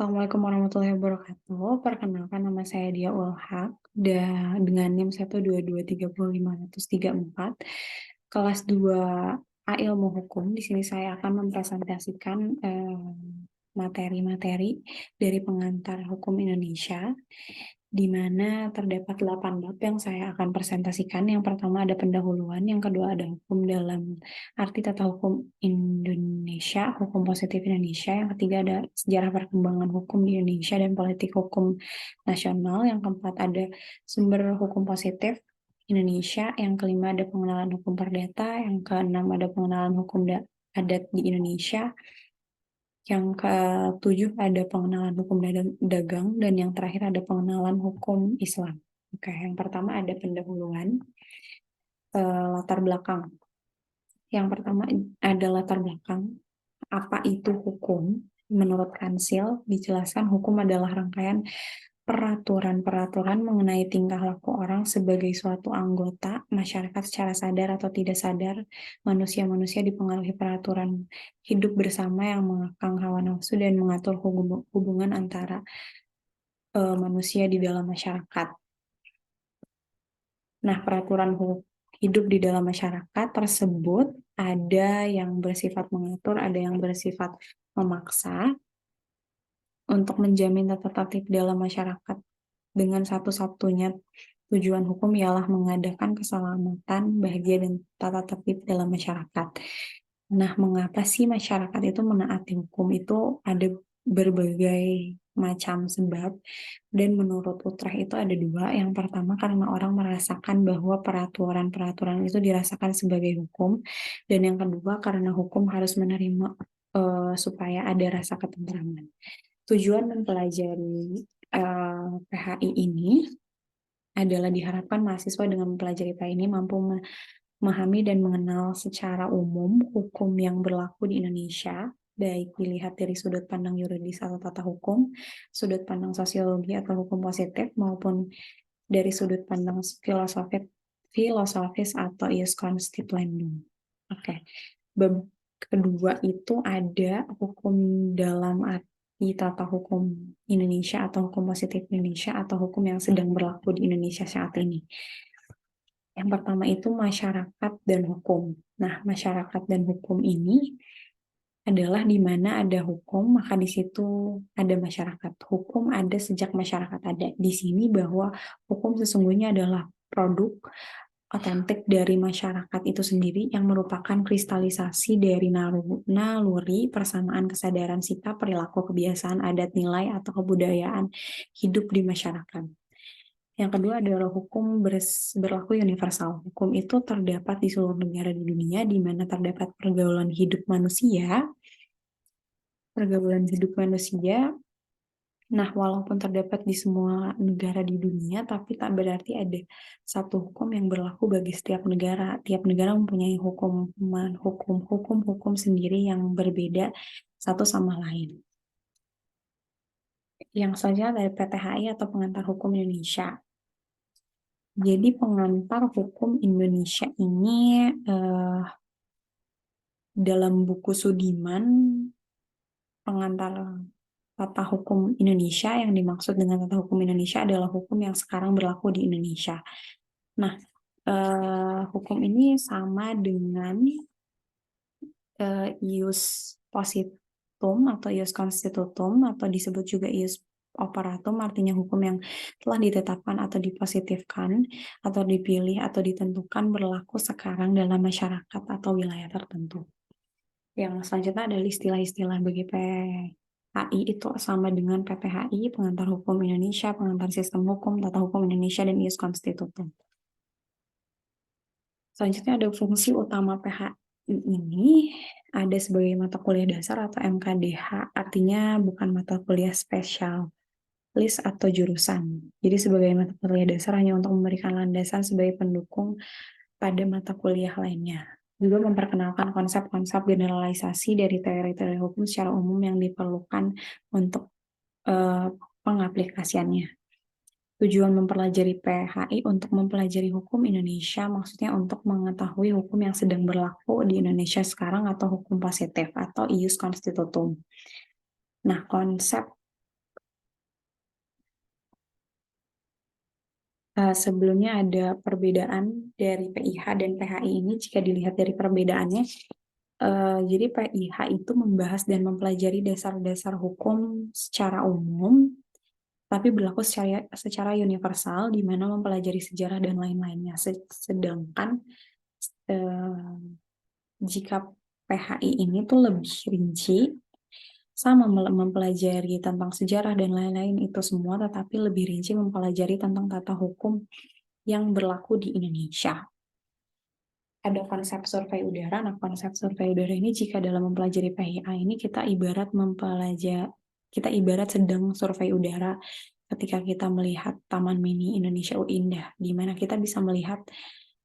Assalamualaikum warahmatullahi wabarakatuh. Perkenalkan nama saya Dia Ulhaq dengan NIM 122305334 kelas 2A Ilmu Hukum. Di sini saya akan mempresentasikan materi-materi dari pengantar hukum Indonesia, di mana terdapat 8 bab yang saya akan presentasikan. Yang pertama ada pendahuluan, yang kedua ada hukum dalam arti tata hukum Indonesia, hukum positif Indonesia, yang ketiga ada sejarah perkembangan hukum di Indonesia dan politik hukum nasional, yang keempat ada sumber hukum positif Indonesia, yang kelima ada pengenalan hukum perdata, yang keenam ada pengenalan hukum adat di Indonesia, yang ketujuh ada pengenalan hukum dagang, dan yang terakhir ada pengenalan hukum Islam. Oke, yang pertama ada pendahuluan, latar belakang. Yang pertama ada latar belakang. Apa itu hukum? Menurut Kansil, dijelaskan hukum adalah rangkaian peraturan-peraturan mengenai tingkah laku orang sebagai suatu anggota masyarakat secara sadar atau tidak sadar. Manusia-manusia dipengaruhi peraturan hidup bersama yang mengekang hawa nafsu dan mengatur hubungan antara manusia di dalam masyarakat. Nah, peraturan hidup di dalam masyarakat tersebut ada yang bersifat mengatur, ada yang bersifat memaksa untuk menjamin tata tertib dalam masyarakat. Dengan satu-satunya tujuan hukum ialah mengadakan keselamatan, bahagia, dan tata tertib dalam masyarakat. Nah, mengapa sih masyarakat itu menaati hukum? Itu ada berbagai macam sebab, dan menurut Utrecht itu ada dua. Yang pertama karena orang merasakan bahwa peraturan-peraturan itu dirasakan sebagai hukum, dan yang kedua karena hukum harus menerima supaya ada rasa ketentraman. Tujuan mempelajari PHI ini adalah diharapkan mahasiswa dengan mempelajari PHI ini mampu memahami dan mengenal secara umum hukum yang berlaku di Indonesia, baik dilihat dari sudut pandang yuridis atau tata hukum, sudut pandang sosiologi atau hukum positif, maupun dari sudut pandang filosofis atau ius constituendum. Oke. Bab kedua itu ada hukum dalam arti tata hukum Indonesia atau hukum positif Indonesia atau hukum yang sedang berlaku di Indonesia saat ini. Yang pertama itu masyarakat dan hukum. Nah, masyarakat dan hukum ini adalah di mana ada hukum, maka di situ ada masyarakat. Hukum ada sejak masyarakat ada. Di sini bahwa hukum sesungguhnya adalah produk otentik dari masyarakat itu sendiri yang merupakan kristalisasi dari naluri persamaan kesadaran sikap, perilaku, kebiasaan, adat, nilai, atau kebudayaan hidup di masyarakat. Yang kedua adalah hukum berlaku universal. Hukum itu terdapat di seluruh negara di dunia, di mana terdapat pergaulan hidup manusia. Nah, walaupun terdapat di semua negara di dunia, tapi tak berarti ada satu hukum yang berlaku bagi setiap negara. Tiap negara mempunyai hukum sendiri yang berbeda satu sama lain. Yang selanjutnya dari PTHI atau Pengantar Hukum Indonesia. Jadi pengantar hukum Indonesia ini dalam buku Sudiman, pengantar tata hukum Indonesia, yang dimaksud dengan tata hukum Indonesia adalah hukum yang sekarang berlaku di Indonesia. Nah, hukum ini sama dengan ius positum atau ius constitutum, atau disebut juga ius operatum, artinya hukum yang telah ditetapkan atau dipositifkan atau dipilih atau ditentukan berlaku sekarang dalam masyarakat atau wilayah tertentu. Yang selanjutnya adalah istilah-istilah bagi PHI itu sama dengan PPHI, Pengantar Hukum Indonesia, Pengantar Sistem Hukum, Tata Hukum Indonesia, dan ius constitutum. Selanjutnya ada fungsi utama PHI ini ada sebagai mata kuliah dasar atau MKDH, artinya bukan mata kuliah spesialis atau jurusan. Jadi sebagai mata kuliah dasar hanya untuk memberikan landasan sebagai pendukung pada mata kuliah lainnya. Juga memperkenalkan konsep-konsep generalisasi dari teori-teori hukum secara umum yang diperlukan untuk pengaplikasiannya. Tujuan mempelajari PHI untuk mempelajari hukum Indonesia, maksudnya untuk mengetahui hukum yang sedang berlaku di Indonesia sekarang atau hukum positif atau ius constitutum. Nah, konsep Sebelumnya ada perbedaan dari PIH dan PHI ini. Jika dilihat dari perbedaannya, jadi PIH itu membahas dan mempelajari dasar-dasar hukum secara umum, tapi berlaku secara universal, di mana mempelajari sejarah dan lain-lainnya. Sedangkan jika PHI ini tuh lebih rinci, sama mempelajari tentang sejarah dan lain-lain itu semua, tetapi lebih rinci mempelajari tentang tata hukum yang berlaku di Indonesia. Ada konsep survei udara. Nah, konsep survei udara ini jika dalam mempelajari PHI ini kita ibarat sedang survei udara ketika kita melihat Taman Mini Indonesia Indah, di mana kita bisa melihat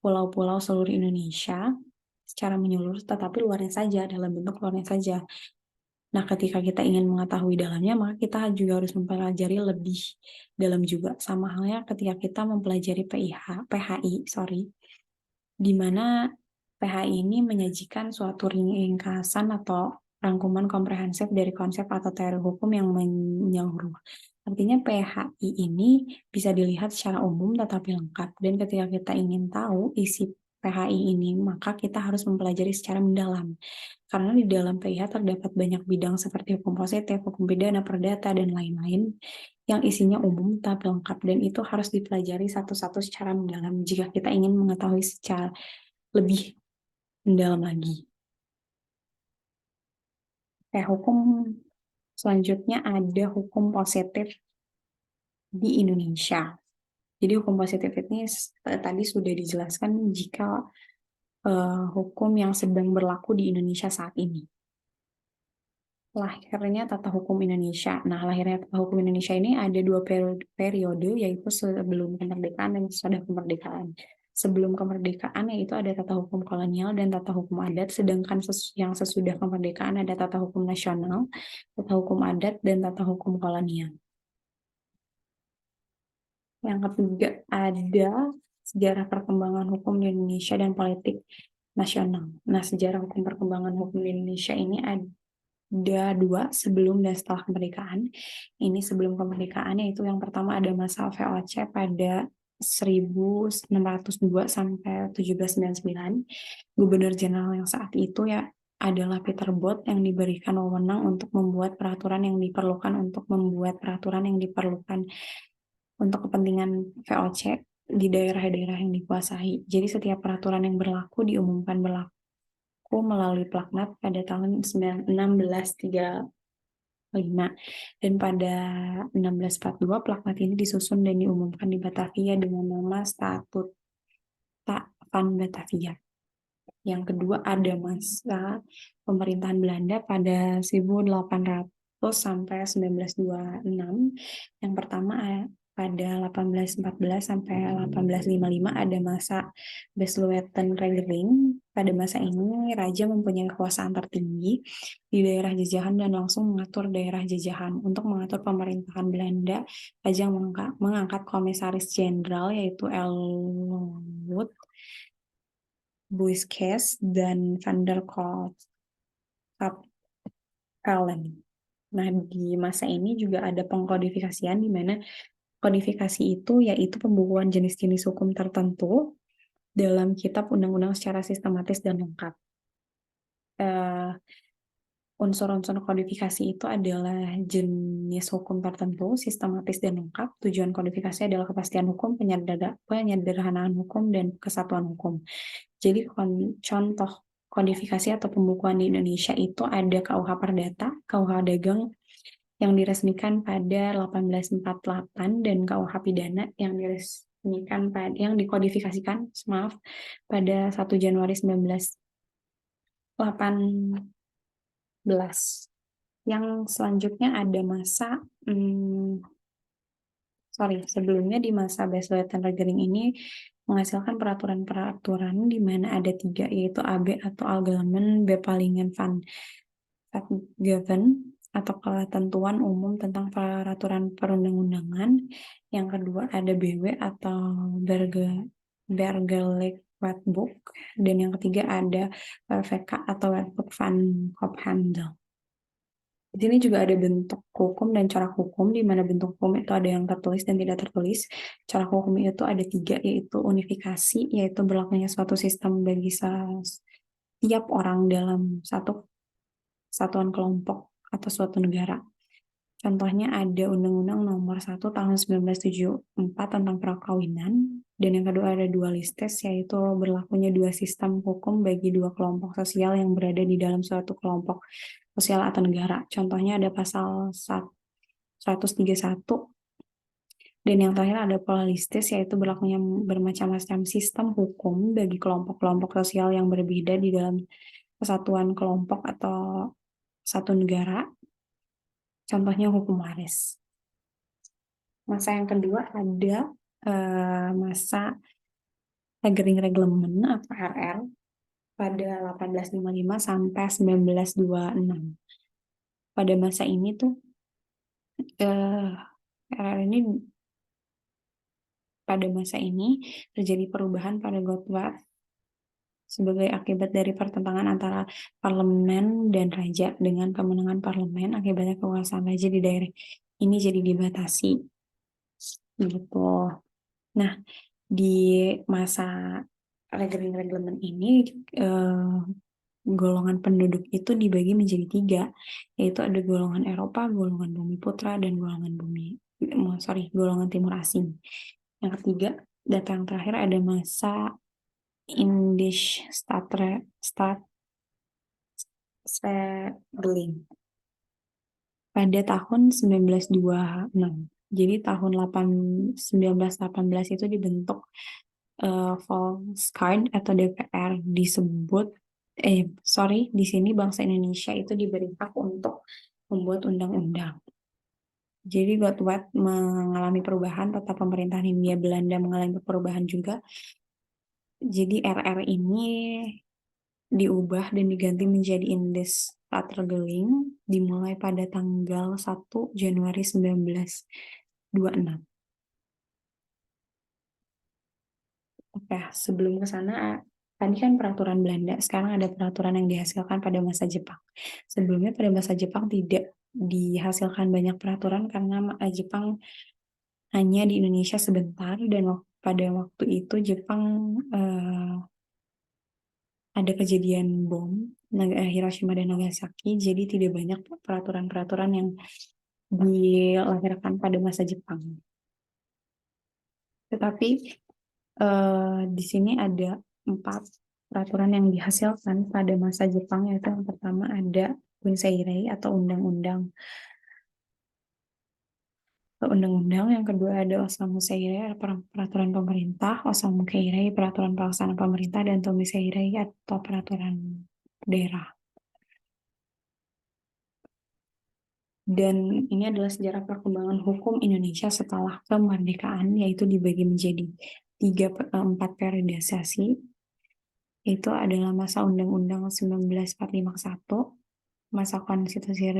pulau-pulau seluruh Indonesia secara menyeluruh, tetapi luarnya saja, dalam bentuk luarnya saja. Nah, ketika kita ingin mengetahui dalamnya, maka kita juga harus mempelajari lebih dalam juga. Sama halnya ketika kita mempelajari PHI, di mana PHI ini menyajikan suatu ringkasan atau rangkuman komprehensif dari konsep atau teori hukum yang menyeluruh. Artinya PHI ini bisa dilihat secara umum tetapi lengkap. Dan ketika kita ingin tahu isi PHI ini, maka kita harus mempelajari secara mendalam. Karena di dalam PIH terdapat banyak bidang seperti hukum positif, hukum pidana, perdata, dan lain-lain yang isinya umum tapi lengkap, dan itu harus dipelajari satu-satu secara mendalam jika kita ingin mengetahui secara lebih mendalam lagi. Hukum selanjutnya ada hukum positif di Indonesia. Jadi hukum positif ini tadi sudah dijelaskan jika hukum yang sedang berlaku di Indonesia saat ini. Lahirnya tata hukum Indonesia. Nah, lahirnya tata hukum Indonesia ini ada dua periode, yaitu sebelum kemerdekaan dan sesudah kemerdekaan. Sebelum kemerdekaan yaitu ada tata hukum kolonial dan tata hukum adat, sedangkan yang sesudah kemerdekaan ada tata hukum nasional, tata hukum adat, dan tata hukum kolonial. Yang ketiga ada sejarah perkembangan hukum di Indonesia dan politik nasional. Nah, sejarah hukum perkembangan hukum di Indonesia ini ada dua, sebelum dan setelah kemerdekaan. Ini sebelum kemerdekaan, yaitu yang pertama ada masa VOC pada 1602 sampai 1799. Gubernur Jenderal yang saat itu ya adalah Peter Bot yang diberikan wewenang untuk membuat peraturan yang diperlukan untuk kepentingan VOC di daerah-daerah yang dikuasai. Jadi setiap peraturan yang berlaku diumumkan berlaku melalui plaknat pada tahun 1635, dan pada 1642 plaknat ini disusun dan diumumkan di Batavia dengan nama Statuta van Batavia. Yang kedua ada masa pemerintahan Belanda pada 1800 sampai 1926. Yang pertama pada 1814 sampai 1855 ada masa Besluitenregeling. Pada masa ini raja mempunyai kekuasaan tertinggi di daerah jajahan dan langsung mengatur daerah jajahan. Untuk mengatur pemerintahan Belanda, raja mengangkat komisaris jenderal yaitu Elwood, Buyscase, dan Van der Capellen. Nah, di masa ini juga ada pengkodifikasian, di mana kodifikasi itu yaitu pembukuan jenis-jenis hukum tertentu dalam kitab undang-undang secara sistematis dan lengkap. Unsur-unsur kodifikasi itu adalah jenis hukum tertentu, sistematis dan lengkap. Tujuan kodifikasi adalah kepastian hukum, penyederhanaan hukum, dan kesatuan hukum. Jadi contoh kodifikasi atau pembukuan di Indonesia itu ada KUH Perdata, KUH Dagang yang diresmikan pada 1848, dan KUH Pidana yang dikodifikasikan pada 1 Januari 1918. Yang selanjutnya ada sebelumnya di masa Besluitenregeling ini menghasilkan peraturan-peraturan di mana ada 3, yaitu AB atau Algemeen Bepalingen van Wetgeving atau ketentuan umum tentang peraturan perundang-undangan. Yang kedua ada BW atau Burgerlijk Wetboek, dan yang ketiga ada VK atau Wetboek van Koophandel. Di sini juga ada bentuk hukum dan corak hukum, di mana bentuk hukum itu ada yang tertulis dan tidak tertulis. Corak hukum itu ada 3, yaitu unifikasi, yaitu berlakunya suatu sistem bagi setiap orang dalam satu satuan kelompok atau suatu negara. Contohnya ada Undang-Undang Nomor 1 Tahun 1974 tentang perkawinan, dan yang kedua ada dualistes, yaitu berlakunya dua sistem hukum bagi dua kelompok sosial yang berada di dalam suatu kelompok sosial atau negara. Contohnya ada pasal 131, dan yang terakhir ada pluralistis, yaitu berlakunya bermacam-macam sistem hukum bagi kelompok-kelompok sosial yang berbeda di dalam kesatuan kelompok atau satu negara. Contohnya hukum waris. Masa yang kedua ada masa Regering Reglement atau RR pada 1855 sampai 1926. Pada masa ini tuh RR ini pada masa ini terjadi perubahan pada Gottwald sebagai akibat dari pertentangan antara parlemen dan raja. Dengan kemenangan parlemen, akibatnya kekuasaan raja di daerah ini jadi dibatasi. Gitu. Nah, di masa Regering Reglement ini golongan penduduk itu dibagi menjadi 3, yaitu ada golongan Eropa, golongan Bumi Putra, dan golongan Timur Asing. Yang ketiga, data yang terakhir ada masa Indisch Stadtregeling pada tahun 1926. Jadi tahun 1918 itu dibentuk Volksraad atau DPR, di sini bangsa Indonesia itu diberi hak untuk membuat undang-undang. Jadi Gottwald mengalami perubahan, tata pemerintahan Hindia Belanda mengalami perubahan juga. Jadi RR ini diubah dan diganti menjadi Indes Stadregeling dimulai pada tanggal 1 Januari 1926. Oke, sebelum ke sana, tadi kan peraturan Belanda, sekarang ada peraturan yang dihasilkan pada masa Jepang. Sebelumnya pada masa Jepang tidak dihasilkan banyak peraturan karena Jepang hanya di Indonesia sebentar, dan pada waktu itu Jepang ada kejadian bom Hiroshima dan Nagasaki, jadi tidak banyak peraturan-peraturan yang dilahirkan pada masa Jepang. Tetapi di sini ada 4 peraturan yang dihasilkan pada masa Jepang, yaitu yang pertama ada Bunseirei atau undang-undang, yang kedua ada Osamu Seirei peraturan pemerintah, Osamu Keirei peraturan pelaksana pemerintah, dan Tomiseirei atau peraturan daerah. Dan ini adalah sejarah perkembangan hukum Indonesia setelah kemerdekaan, yaitu dibagi menjadi 4 periodisasi. Itu adalah masa Undang-Undang 1945, masa Konstitusi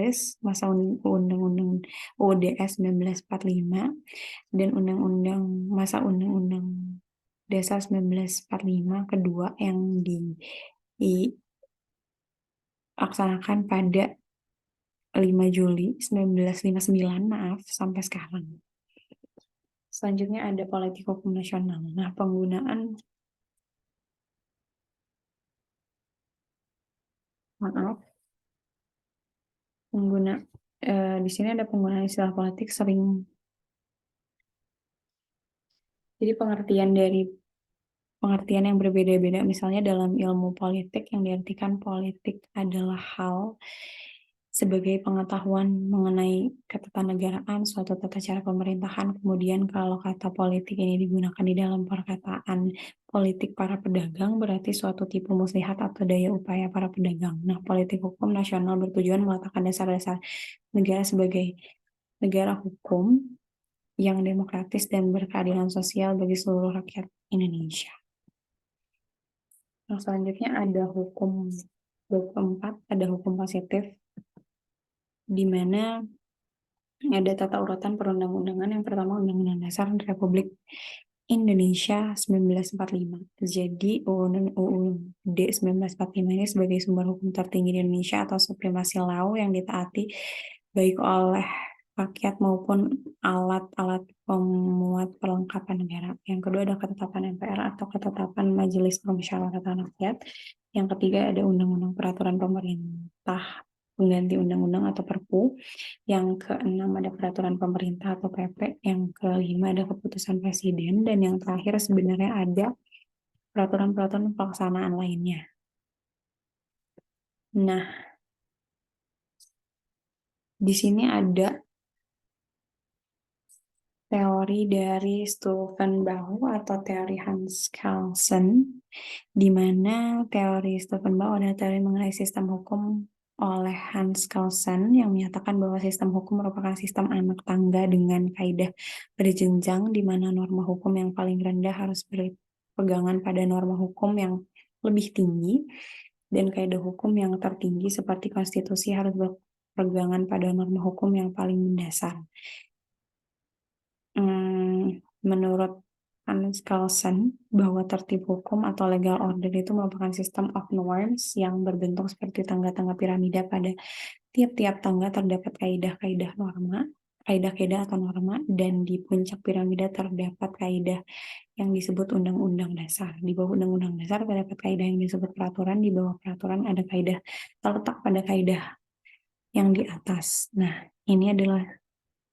masa Undang-Undang UUDS 1945, dan masa Undang-Undang Dasar 1945 kedua yang dilaksanakan pada 5 Juli 1959, sampai sekarang. Selanjutnya ada politik hukum nasional. Nah, di sini ada penggunaan istilah politik sering. Jadi pengertian yang berbeda-beda. Misalnya dalam ilmu politik yang diartikan politik adalah hal sebagai pengetahuan mengenai ketatanegaraan, suatu tata cara pemerintahan. Kemudian kalau kata politik ini digunakan di dalam perkataan politik para pedagang, berarti suatu tipe muslihat atau daya upaya para pedagang. Nah, politik hukum nasional bertujuan meletakkan dasar-dasar negara sebagai negara hukum yang demokratis dan berkeadilan sosial bagi seluruh rakyat Indonesia. Nah, selanjutnya ada hukum 24, ada hukum positif, di mana ada tata urutan perundang-undangan. Yang pertama Undang-Undang Dasar Republik Indonesia 1945. Jadi UUD 1945 ini sebagai sumber hukum tertinggi di Indonesia atau supremasi law yang ditaati baik oleh rakyat maupun alat-alat pemuat perlengkapan negara. Yang kedua ada ketetapan MPR atau ketetapan Majelis Permusyawaratan Rakyat. Yang ketiga ada undang-undang peraturan pemerintah pengganti undang-undang atau Perpu. Yang keenam ada peraturan pemerintah atau PP. Yang kelima ada keputusan presiden. Dan yang terakhir sebenarnya ada peraturan-peraturan pelaksanaan lainnya. Nah, di sini ada teori dari Stufenbach atau teori Hans Kelsen, di mana teori Stufenbach adalah teori mengenai sistem hukum oleh Hans Kelsen yang menyatakan bahwa sistem hukum merupakan sistem anak tangga dengan kaidah berjenjang, di mana norma hukum yang paling rendah harus berpegangan pada norma hukum yang lebih tinggi, dan kaidah hukum yang tertinggi seperti konstitusi harus berpegangan pada norma hukum yang paling mendasar. Menurut Hans Kelsen, bahwa tertib hukum atau legal order itu merupakan sistem of norms yang berbentuk seperti tangga-tangga piramida. Pada tiap-tiap tangga terdapat kaidah-kaidah norma, kaidah-kaidah atau norma, dan di puncak piramida terdapat kaidah yang disebut undang-undang dasar. Di bawah undang-undang dasar terdapat kaidah yang disebut peraturan, di bawah peraturan ada kaidah terletak pada kaidah yang di atas. Nah, ini adalah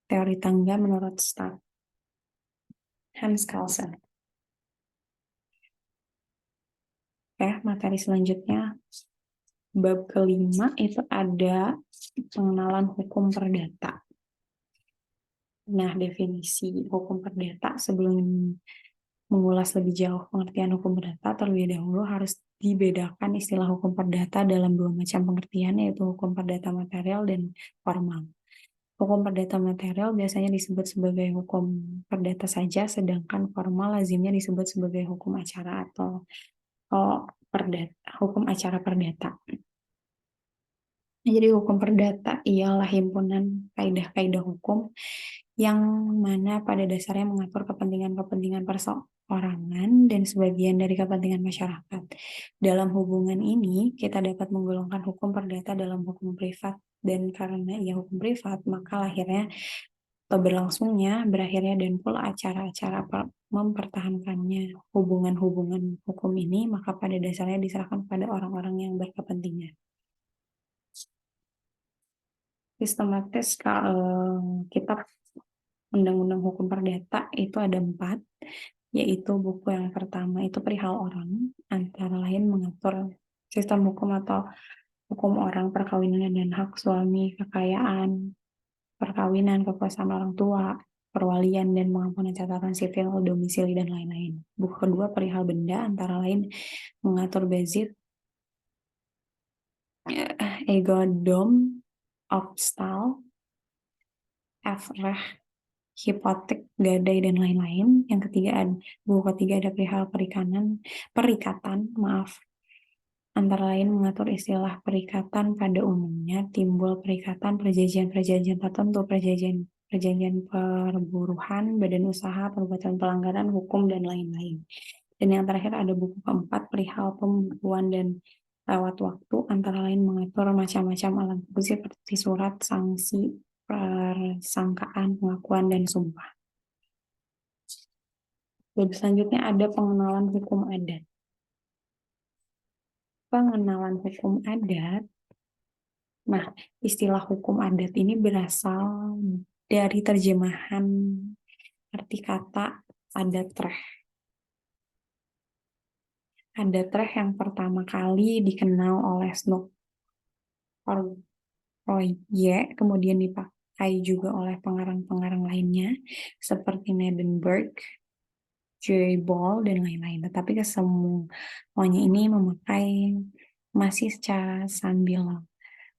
teori tangga menurut Hans Kelsen. Materi selanjutnya, bab kelima itu ada pengenalan hukum perdata. Nah, definisi hukum perdata sebelum mengulas lebih jauh pengertian hukum perdata, terlebih dahulu harus dibedakan istilah hukum perdata dalam dua macam pengertian, yaitu hukum perdata material dan formal. Hukum perdata material biasanya disebut sebagai hukum perdata saja, sedangkan formal lazimnya disebut sebagai hukum acara atau hukum acara perdata. Jadi hukum perdata ialah himpunan kaidah-kaidah hukum yang mana pada dasarnya mengatur kepentingan-kepentingan perseorangan dan sebagian dari kepentingan masyarakat. Dalam hubungan ini, kita dapat menggolongkan hukum perdata dalam hukum privat, dan karena ia hukum privat, maka lahirnya atau berlangsungnya, berakhirnya, dan pula acara-acara mempertahankannya hubungan-hubungan hukum ini, maka pada dasarnya diserahkan kepada orang-orang yang berkepentingan. Sistematis kitab Undang-Undang Hukum Perdata itu ada 4, yaitu buku yang pertama itu perihal orang, antara lain mengatur sistem hukum atau hukum orang, perkawinan dan hak suami, kekayaan, perkawinan, kekuasaan orang tua, perwalian, dan pengampunan catatan sipil, domisili, dan lain-lain. Buku kedua perihal benda, antara lain mengatur bezit, egodom, obstal, efreh, hipotek, gadai, dan lain-lain. Yang ketiga, buku ketiga ada perihal perikatan, antara lain mengatur istilah perikatan pada umumnya, timbul perikatan, perjanjian-perjanjian tertentu, perjanjian perburuhan, badan usaha, perbuatan pelanggaran hukum, dan lain-lain. Dan yang terakhir ada buku keempat perihal pembukuan dan lewat waktu, antara lain mengatur macam-macam alat bukti seperti surat, sanksi, persangkaan, pengakuan, dan sumpah. Lalu selanjutnya ada pengenalan hukum adat. Pengenalan hukum adat. Nah, istilah hukum adat ini berasal dari terjemahan arti kata adat reh. Adat reh yang pertama kali dikenal oleh Snook Roye, kemudian dipakai juga oleh pengarang-pengarang lainnya seperti Nedenberg, J. Ball, dan lain-lain. Tetapi kesemuanya ini memakai masih secara sambil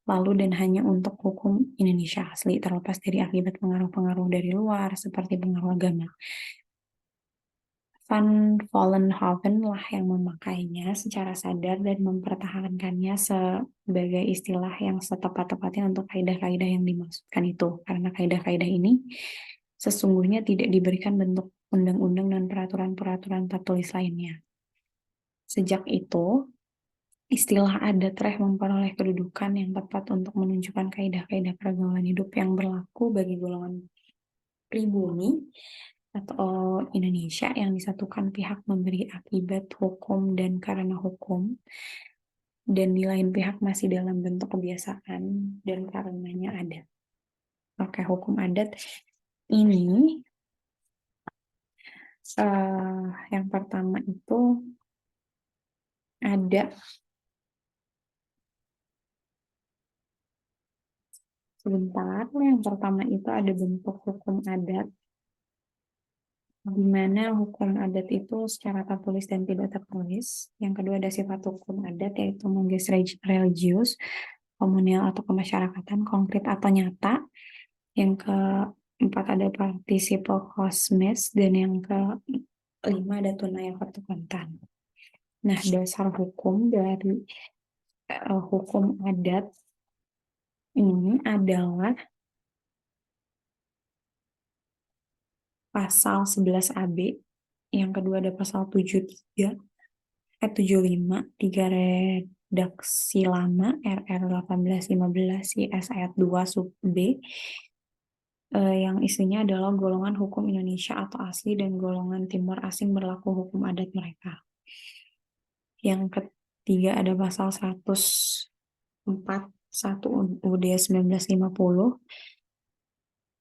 lalu dan hanya untuk hukum Indonesia asli, terlepas dari akibat pengaruh-pengaruh dari luar seperti pengaruh agama. Van Vollenhoven lah yang memakainya secara sadar dan mempertahankannya sebagai istilah yang setepat-tepatnya untuk kaidah-kaidah yang dimaksudkan itu. Karena kaidah-kaidah ini sesungguhnya tidak diberikan bentuk undang-undang dan peraturan-peraturan tertulis lainnya. Sejak itu, istilah adat reh memperoleh kedudukan yang tepat untuk menunjukkan kaidah-kaidah pergaulan hidup yang berlaku bagi golongan pribumi atau Indonesia yang disatukan pihak memberi akibat hukum dan karena hukum, dan di lain pihak masih dalam bentuk kebiasaan dan karenanya ada. Oke, hukum adat ini yang pertama itu ada sebentar. Yang pertama itu ada bentuk hukum adat, di mana hukum adat itu secara tertulis dan tidak tertulis. Yang kedua ada sifat hukum adat, yaitu non-legis religius, komunal atau kemasyarakatan, konkret atau nyata. Yang keempat ada participle cosmes, dan yang kelima ada tunai atau kontan. Nah, dasar hukum dari hukum adat ini adalah pasal 11 AB, yang kedua ada pasal 73, 75, 3 redaksi lama RR 1815 IS ayat 2 sub B, yang isinya adalah golongan hukum Indonesia atau asli dan golongan timur asing berlaku hukum adat mereka. Yang ketiga ada pasal 141 UUD 1950,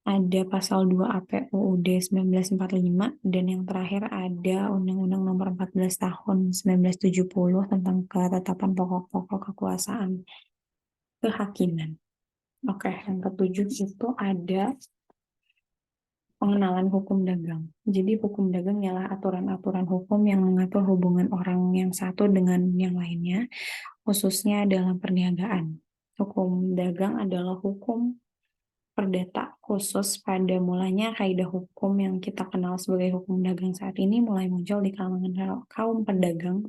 ada pasal 2 APUUD 1945, dan yang terakhir ada Undang-Undang Nomor 14 Tahun 1970 tentang ketetapan pokok-pokok kekuasaan kehakiman. Oke, yang ketujuh itu ada pengenalan hukum dagang. Jadi hukum dagang ialah aturan-aturan hukum yang mengatur hubungan orang yang satu dengan yang lainnya, khususnya dalam perniagaan. Hukum dagang adalah hukum perdata khusus pada mulanya kaidah hukum yang kita kenal sebagai hukum dagang saat ini mulai muncul di kalangan kaum pedagang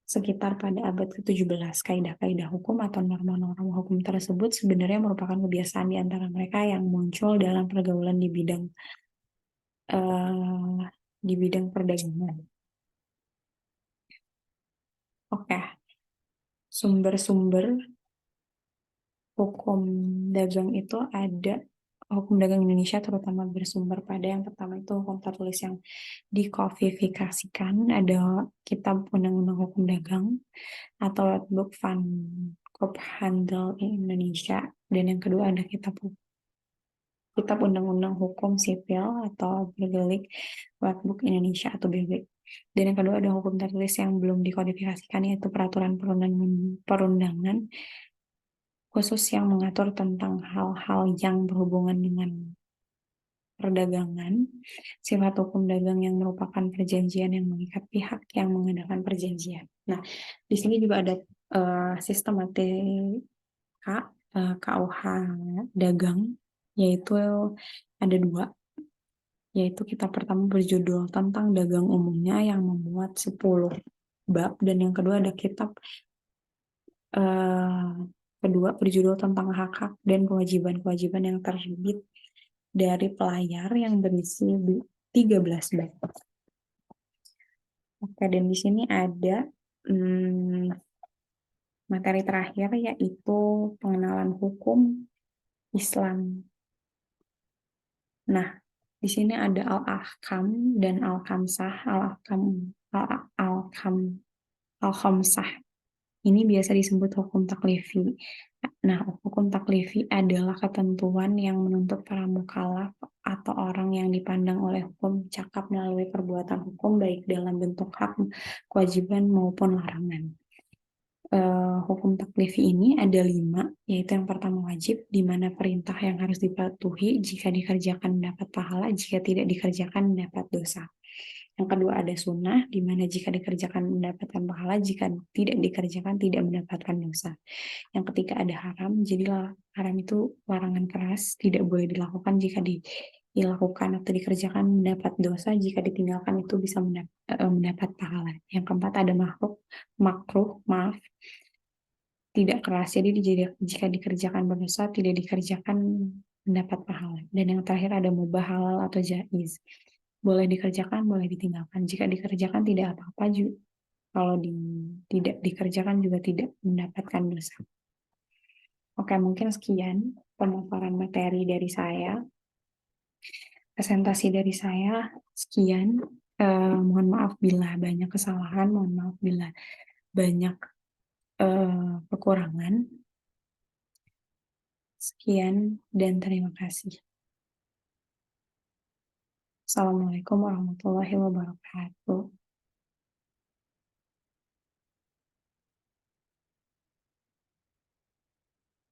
sekitar pada abad ke-17. Kaidah-kaidah hukum atau norma-norma hukum tersebut sebenarnya merupakan kebiasaan di antara mereka yang muncul dalam pergaulan di bidang perdagangan. Oke, sumber-sumber hukum dagang itu ada. Hukum dagang Indonesia terutama bersumber pada yang pertama itu hukum tertulis yang dikodifikasikan, ada Kitab Undang-Undang Hukum Dagang atau Wetboek van Koophandel Indonesia, dan yang kedua ada Kitab Undang-Undang Hukum Sipil atau Burgerlijk Wetboek Indonesia atau BW. Dan yang kedua ada hukum tertulis yang belum dikodifikasikan, yaitu peraturan perundangan khusus yang mengatur tentang hal-hal yang berhubungan dengan perdagangan, sifat hukum dagang yang merupakan perjanjian yang mengikat pihak yang mengadakan perjanjian. Nah, di sini juga ada sistematika KUH dagang, yaitu ada 2, yaitu kitab pertama berjudul Tentang Dagang Umumnya yang memuat 10 bab, dan yang kedua ada kitab kedua berjudul Tentang Hak-Hak dan Kewajiban-Kewajiban yang terbit dari pelayar yang berisi 13 bab. Oke, dan di sini ada materi terakhir, yaitu pengenalan hukum Islam. Nah, di sini ada Al-Ahkam dan Al-Khamsah. Al-Khamsah ini biasa disebut hukum taklifi. Nah, hukum taklifi adalah ketentuan yang menuntut para mukallaf atau orang yang dipandang oleh hukum cakap melalui perbuatan hukum baik dalam bentuk hak, kewajiban maupun larangan. Hukum taklifi ini ada 5, yaitu yang pertama wajib, di mana perintah yang harus dipatuhi jika dikerjakan mendapat pahala, jika tidak dikerjakan mendapat dosa. Yang kedua ada sunnah, di mana jika dikerjakan mendapatkan pahala, jika tidak dikerjakan tidak mendapatkan dosa. Yang ketiga ada haram, jadi haram itu larangan keras, tidak boleh dilakukan, jika dilakukan atau dikerjakan mendapat dosa, jika ditinggalkan itu bisa mendapat pahala. Yang keempat ada makruh, tidak keras, jadi jika dikerjakan berdosa, tidak dikerjakan mendapat pahala. Dan yang terakhir ada mubah, halal atau jaiz. boleh dikerjakan, boleh ditinggalkan. Jika dikerjakan tidak apa-apa juga. Kalau tidak dikerjakan juga tidak mendapatkan dosa. Oke, mungkin sekian pemaparan materi dari saya, presentasi dari saya. Sekian. Mohon maaf bila banyak kesalahan, mohon maaf bila banyak kekurangan. Sekian dan terima kasih. Assalamualaikum warahmatullahi wabarakatuh.